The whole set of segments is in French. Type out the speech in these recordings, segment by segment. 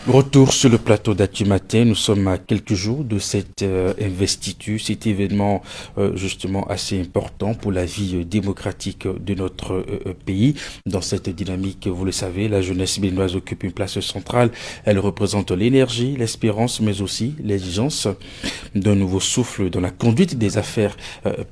Retour sur le plateau d'Actu Matin. Nous sommes à quelques jours de cette investiture, cet événement justement assez important pour la vie démocratique de notre pays. Dans cette dynamique, vous le savez, la jeunesse béninoise occupe une place centrale. Elle représente l'énergie, l'espérance, mais aussi l'exigence d'un nouveau souffle dans la conduite des affaires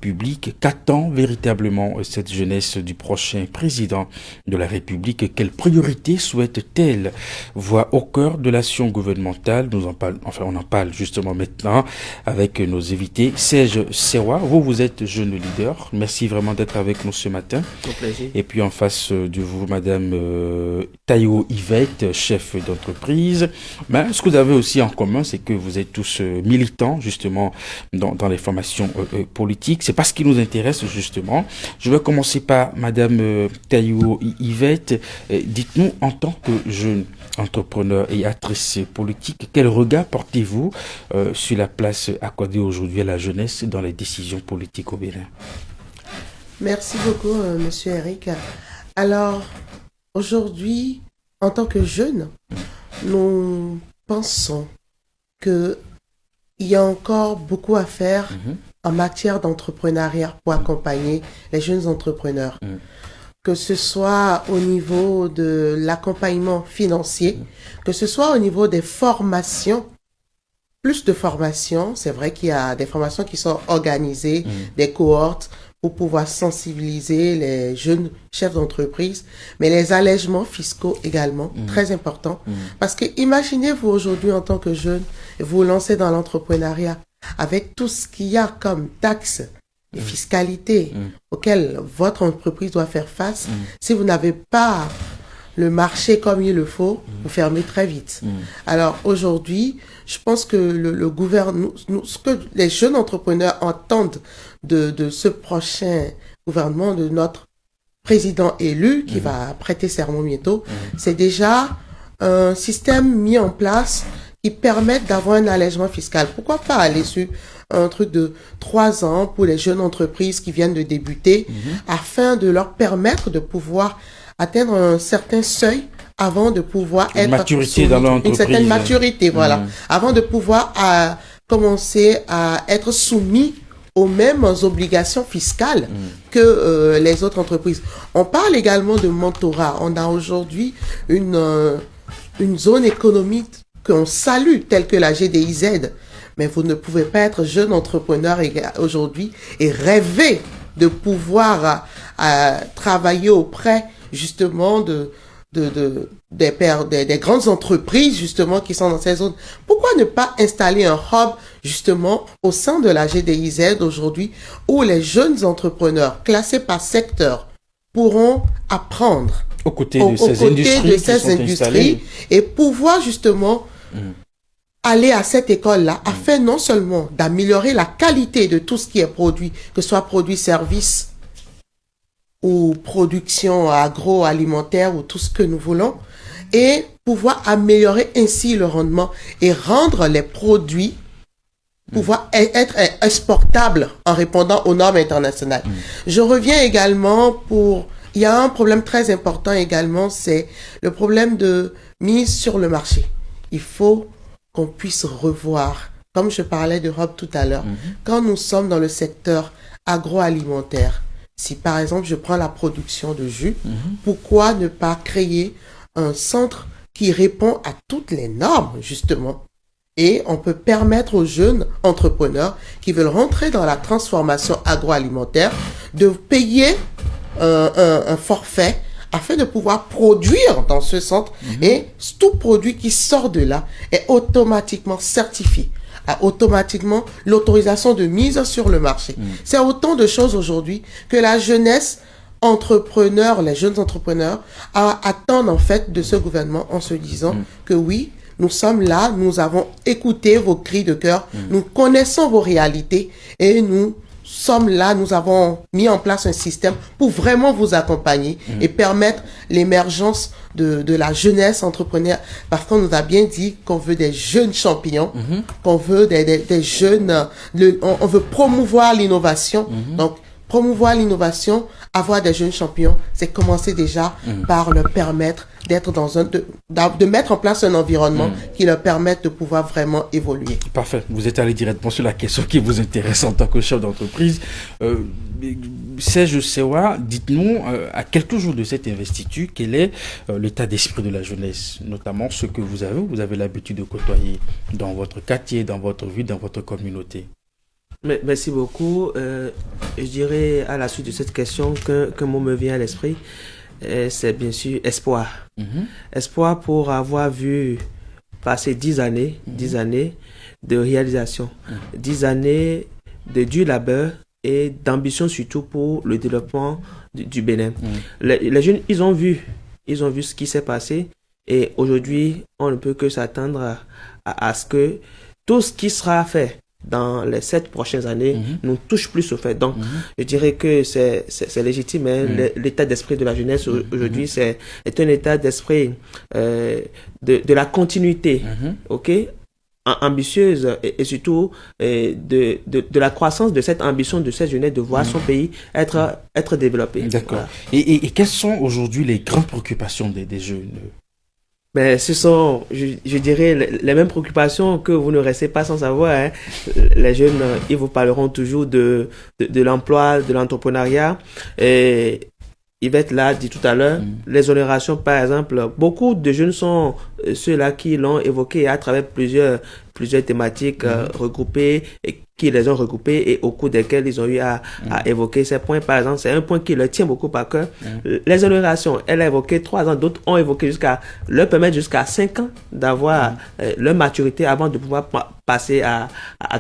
publiques. Qu'attend véritablement cette jeunesse du prochain président de la République? Quelles priorités souhaite-t-elle voir au cœur de l'action gouvernementale? On en parle justement maintenant avec nos invités. Serge Serrois, vous êtes jeune leader. Merci vraiment d'être avec nous ce matin. Au plaisir. Et puis en face de vous, Madame Taïwo Yvette, chef d'entreprise. Mais ce que vous avez aussi en commun, c'est que vous êtes tous militants justement dans les formations politiques. C'est pas ce qui nous intéresse justement. Je vais commencer par Madame Taïwo Yvette. Dites-nous, en tant que jeune entrepreneur et actrice politique, quel regard portez-vous sur la place accordée aujourd'hui à la jeunesse dans les décisions politiques au Bénin? Merci beaucoup, Monsieur Eric. Alors, aujourd'hui, en tant que jeunes, nous pensons qu'il y a encore beaucoup à faire en matière d'entrepreneuriat pour accompagner les jeunes entrepreneurs. Que ce soit au niveau de l'accompagnement financier, que ce soit au niveau des formations, plus de formations. C'est vrai qu'il y a des formations qui sont organisées, des cohortes pour pouvoir sensibiliser les jeunes chefs d'entreprise, mais les allègements fiscaux également, très importants. Parce que imaginez-vous aujourd'hui en tant que jeune, vous lancez dans l'entrepreneuriat avec tout ce qu'il y a comme taxes, les fiscalités auxquelles votre entreprise doit faire face. Si vous n'avez pas le marché comme il le faut, vous fermez très vite. Alors aujourd'hui, je pense que le gouvernement, ce que les jeunes entrepreneurs entendent de ce prochain gouvernement, de notre président élu qui va prêter serment bientôt, c'est déjà un système mis en place qui permet d'avoir un allègement fiscal. Pourquoi pas aller sur un truc de 3 ans pour les jeunes entreprises qui viennent de débuter, afin de leur permettre de pouvoir atteindre un certain seuil avant de pouvoir être maturité dans l'entreprise. Une certaine maturité, voilà, avant de pouvoir commencer à être soumis aux mêmes obligations fiscales que les autres entreprises. On parle également de mentorat. On a aujourd'hui une zone économique qu'on salue, telle que la GDIZ. Mais vous ne pouvez pas être jeune entrepreneur aujourd'hui et rêver de pouvoir travailler auprès justement des grandes entreprises justement qui sont dans ces zones. Pourquoi ne pas installer un hub justement au sein de la GDIZ aujourd'hui où les jeunes entrepreneurs classés par secteur pourront apprendre aux côtés de ces industries et pouvoir justement aller à cette école-là afin non seulement d'améliorer la qualité de tout ce qui est produit, que ce soit produit service ou production agroalimentaire ou tout ce que nous voulons, et pouvoir améliorer ainsi le rendement et rendre les produits pouvoir être exportables en répondant aux normes internationales. Je reviens également il y a un problème très important également, c'est le problème de mise sur le marché. Il faut qu'on puisse revoir, comme je parlais d'Europe tout à l'heure, quand nous sommes dans le secteur agroalimentaire, si par exemple je prends la production de jus, pourquoi ne pas créer un centre qui répond à toutes les normes justement? Et on peut permettre aux jeunes entrepreneurs qui veulent rentrer dans la transformation agroalimentaire de payer un forfait afin de pouvoir produire dans ce centre, et tout produit qui sort de là est automatiquement certifié, a automatiquement l'autorisation de mise sur le marché. C'est autant de choses aujourd'hui que la jeunesse entrepreneur, les jeunes entrepreneurs attendent en fait de ce gouvernement en se disant que oui, nous sommes là, nous avons écouté vos cris de cœur, nous connaissons vos réalités et nous sommes là, nous avons mis en place un système pour vraiment vous accompagner et permettre l'émergence de la jeunesse entrepreneur. Parce qu'on nous a bien dit qu'on veut des jeunes champions, qu'on veut des jeunes, on veut promouvoir l'innovation. Donc, promouvoir l'innovation, avoir des jeunes champions, c'est commencer déjà par leur permettre d'être de mettre en place un environnement qui leur permette de pouvoir vraiment évoluer. Parfait. Vous êtes allé directement sur la question qui vous intéresse en tant que chef d'entreprise. Serge Sewa, dites-nous, à quelques jours de cette investiture, quel est l'état d'esprit de la jeunesse, notamment ce que vous avez l'habitude de côtoyer dans votre quartier, dans votre ville, dans votre communauté? Merci beaucoup. Je dirais à la suite de cette question qu'un mot me vient à l'esprit, c'est bien sûr espoir. Espoir pour avoir vu passer 10 années de réalisation, 10 années de dur labeur et d'ambition surtout pour le développement du Bénin. Les jeunes, ils ont vu ce qui s'est passé et aujourd'hui, on ne peut que s'attendre à ce que tout ce qui sera fait dans les 7 prochaines années nous touche plus au fait. Donc, je dirais que c'est légitime. L'état d'esprit de la jeunesse aujourd'hui, c'est un état d'esprit de la continuité, ok, ambitieuse et surtout de la croissance de cette ambition de cette jeunesse de voir son pays être développé. D'accord. Voilà. Et quelles sont aujourd'hui les grandes préoccupations des jeunes? Ben, ce sont, je dirais, les mêmes préoccupations que vous ne restez pas sans savoir. Hein. Les jeunes, ils vous parleront toujours de l'emploi, de l'entrepreneuriat. Et Yvette l'a dit tout à l'heure, les honorations, par exemple, beaucoup de jeunes sont ceux-là qui l'ont évoqué à travers plusieurs thématiques regroupées et qui les ont regroupées et au cours desquelles ils ont eu à évoquer ces points. Par exemple, c'est un point qui leur tient beaucoup à cœur. Les honorations, elle a évoqué 3 ans, d'autres ont évoqué leur permettre jusqu'à 5 ans d'avoir leur maturité avant de pouvoir passer à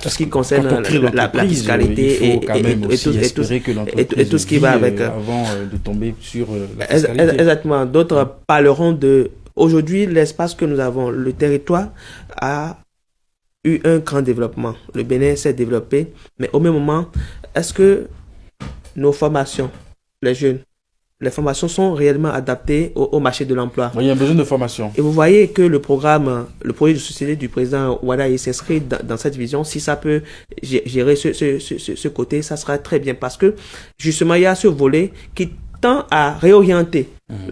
tout ce qui concerne la fiscalité et tout ce qui va avec. Avant de tomber sur la fiscalité. Exactement. D'autres parleront de aujourd'hui, l'espace que nous avons, le territoire a eu un grand développement. Le Bénin s'est développé, mais au même moment, est-ce que nos formations, les jeunes, les formations sont réellement adaptées au marché de l'emploi? Il y a besoin de formation. Et vous voyez que le projet de société du président Ouada s'inscrit dans cette vision. Si ça peut gérer ce côté, ça sera très bien parce que justement, il y a ce volet qui tend à réorienter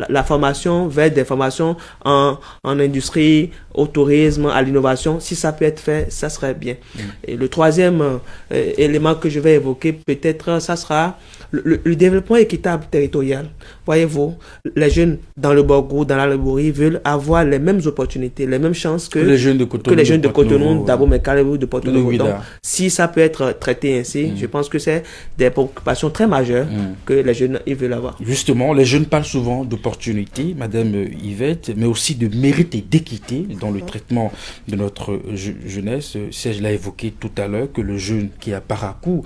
la formation vers des formations en industrie, au tourisme, à l'innovation. Si ça peut être fait, ça serait bien. Et le troisième élément que je vais évoquer, peut-être, ça sera le développement équitable territorial. Voyez-vous, les jeunes dans le Borgou, dans la Lebouri veulent avoir les mêmes opportunités, les mêmes chances que les jeunes de Cotonou, d'Abomey-Calavi ou de Porto-Novo. Donc, si ça peut être traité ainsi, je pense que c'est des préoccupations très majeures que les jeunes ils veulent avoir. Justement, les jeunes parlent souvent d'opportunités, Madame Yvette, mais aussi de mérite et d'équité dans le traitement de notre jeunesse. Serge l'a évoqué tout à l'heure, que le jeune qui est à Parakou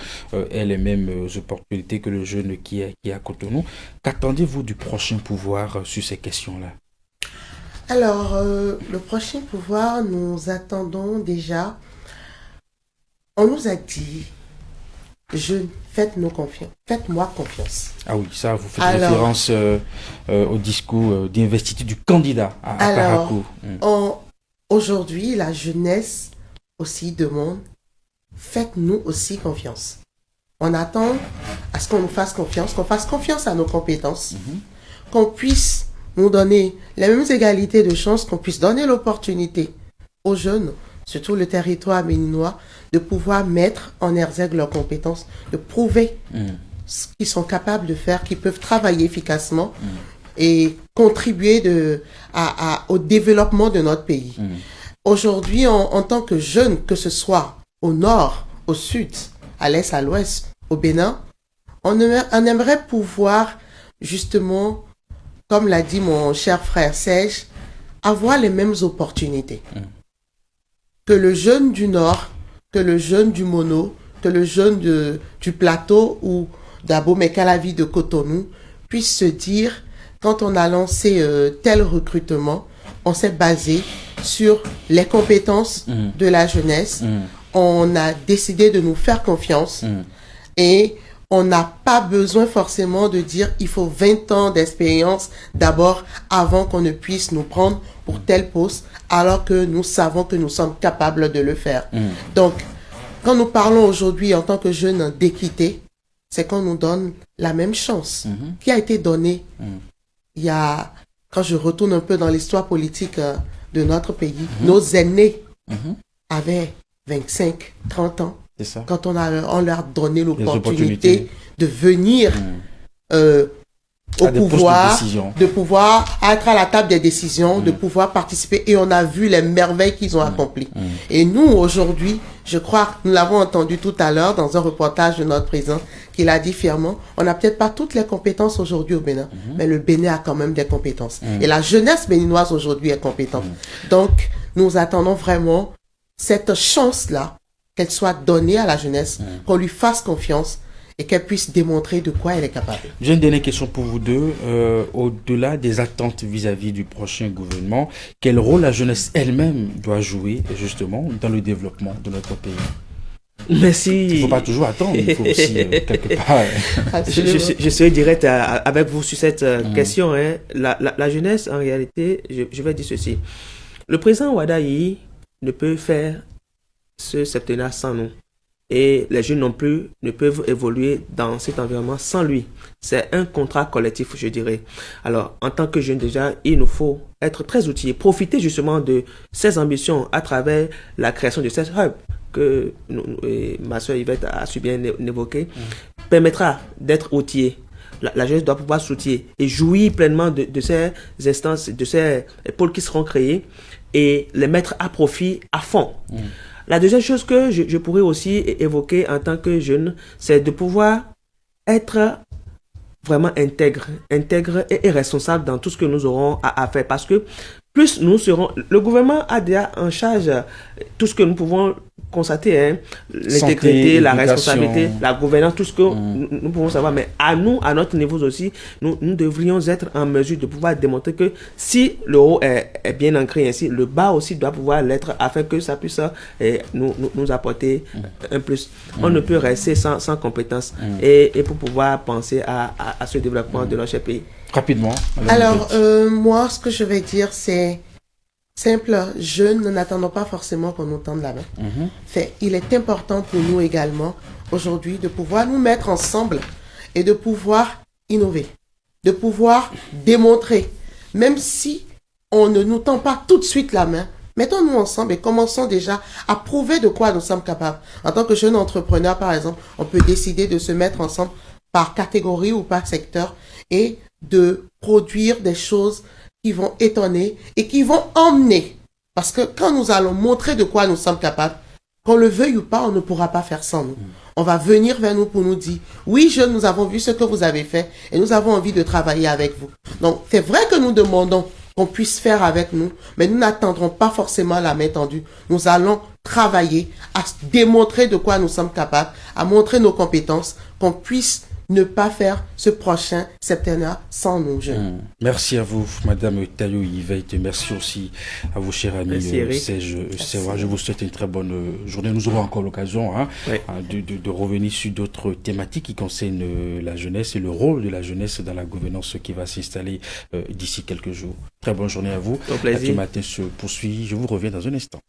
ait les mêmes opportunités que le jeune qui est à Cotonou. Qu'attendez-vous du prochain pouvoir sur ces questions-là? Alors, le prochain pouvoir, nous attendons déjà. On nous a dit, jeunes, faites-moi confiance. Ah oui, ça, vous faites référence au discours d'investiture du candidat à Parakou. Aujourd'hui, la jeunesse aussi demande, faites-nous aussi confiance. On attend à ce qu'on nous fasse confiance, qu'on fasse confiance à nos compétences, qu'on puisse nous donner les mêmes égalités de chances, qu'on puisse donner l'opportunité aux jeunes, surtout le territoire béninois, de pouvoir mettre en exergue leurs compétences, de prouver ce qu'ils sont capables de faire, qu'ils peuvent travailler efficacement et contribuer au développement de notre pays. Aujourd'hui, en tant que jeunes, que ce soit au nord, au sud, à l'est, à l'ouest, au Bénin, on aimerait pouvoir, justement, comme l'a dit mon cher frère Serge, avoir les mêmes opportunités. Que le jeune du nord, que le jeune du Mono, que le jeune du plateau ou d'Abomey-Calavi de Cotonou puisse se dire, quand on a lancé tel recrutement, on s'est basé sur les compétences de la jeunesse. On a décidé de nous faire confiance et on n'a pas besoin forcément de dire il faut 20 ans d'expérience d'abord avant qu'on ne puisse nous prendre pour tel poste, alors que nous savons que nous sommes capables de le faire. Donc, quand nous parlons aujourd'hui en tant que jeunes d'équité, c'est qu'on nous donne la même chance qui a été donnée il y a, quand je retourne un peu dans l'histoire politique de notre pays, nos aînés avaient 25, 30 ans. C'est ça. Quand on leur a donné l'opportunité de venir au pouvoir, de pouvoir être à la table des décisions, de pouvoir participer, et on a vu les merveilles qu'ils ont accomplies. Et nous, aujourd'hui, je crois, nous l'avons entendu tout à l'heure dans un reportage de notre président, qu'il a dit fièrement, on n'a peut-être pas toutes les compétences aujourd'hui au Bénin, mais le Bénin a quand même des compétences. Et la jeunesse béninoise aujourd'hui est compétente. Donc, nous attendons vraiment cette chance-là, qu'elle soit donnée à la jeunesse, qu'on lui fasse confiance, et qu'elle puisse démontrer de quoi elle est capable. J'ai une dernière question pour vous deux. Au-delà des attentes vis-à-vis du prochain gouvernement, quel rôle la jeunesse elle-même doit jouer justement dans le développement de notre pays? Merci. Il ne faut pas toujours attendre, il faut aussi quelque part... je serai direct avec vous sur cette question. Hein. La jeunesse, en réalité, je vais dire ceci. Le président Ouadayi ne peut faire ce septennat sans nous. Et les jeunes non plus ne peuvent évoluer dans cet environnement sans lui. C'est un contrat collectif, je dirais. Alors, en tant que jeunes déjà, il nous faut être très outillés, profiter justement de ces ambitions à travers la création de ces hubs que ma soeur Yvette a su bien évoquer, permettra d'être outillés. La jeunesse doit pouvoir s'outiller et jouir pleinement de ces instances, de ces pôles qui seront créés et les mettre à profit à fond. La deuxième chose que je pourrais aussi évoquer en tant que jeune, c'est de pouvoir être vraiment intègre et responsable dans tout ce que nous aurons à faire. Parce que plus nous serons... Le gouvernement a déjà en charge tout ce que nous pouvons constater, hein, l'intégrité, la responsabilité, la gouvernance, tout ce que nous pouvons savoir. Mais à nous, à notre niveau aussi, nous devrions être en mesure de pouvoir démontrer que si le haut est bien ancré ainsi, le bas aussi doit pouvoir l'être afin que ça puisse nous apporter un plus. On ne peut rester sans compétences et pour pouvoir penser à ce développement de notre pays. Rapidement. Alors, moi, ce que je vais dire, c'est simple, jeunes, nous n'attendons pas forcément qu'on nous tende la main. Il est important pour nous également, aujourd'hui, de pouvoir nous mettre ensemble et de pouvoir innover, de pouvoir démontrer, même si on ne nous tend pas tout de suite la main, mettons-nous ensemble et commençons déjà à prouver de quoi nous sommes capables. En tant que jeune entrepreneur, par exemple, on peut décider de se mettre ensemble par catégorie ou par secteur et de produire des choses qui vont étonner et qui vont emmener. Parce que quand nous allons montrer de quoi nous sommes capables, qu'on le veuille ou pas, on ne pourra pas faire sans nous. On va venir vers nous pour nous dire, oui, jeunes, nous avons vu ce que vous avez fait et nous avons envie de travailler avec vous. Donc, c'est vrai que nous demandons qu'on puisse faire avec nous, mais nous n'attendrons pas forcément la main tendue. Nous allons travailler à démontrer de quoi nous sommes capables, à montrer nos compétences, qu'on puisse ne pas faire ce prochain septennat sans nos jeunes. Merci à vous, Madame Tayo Yvette. Merci aussi à vous, cher ami Serge Serrois. Je vous souhaite une très bonne journée. Nous aurons encore l'occasion de revenir sur d'autres thématiques qui concernent la jeunesse et le rôle de la jeunesse dans la gouvernance qui va s'installer d'ici quelques jours. Très bonne journée à vous. Au plaisir. Ce matin se poursuit. Je vous reviens dans un instant.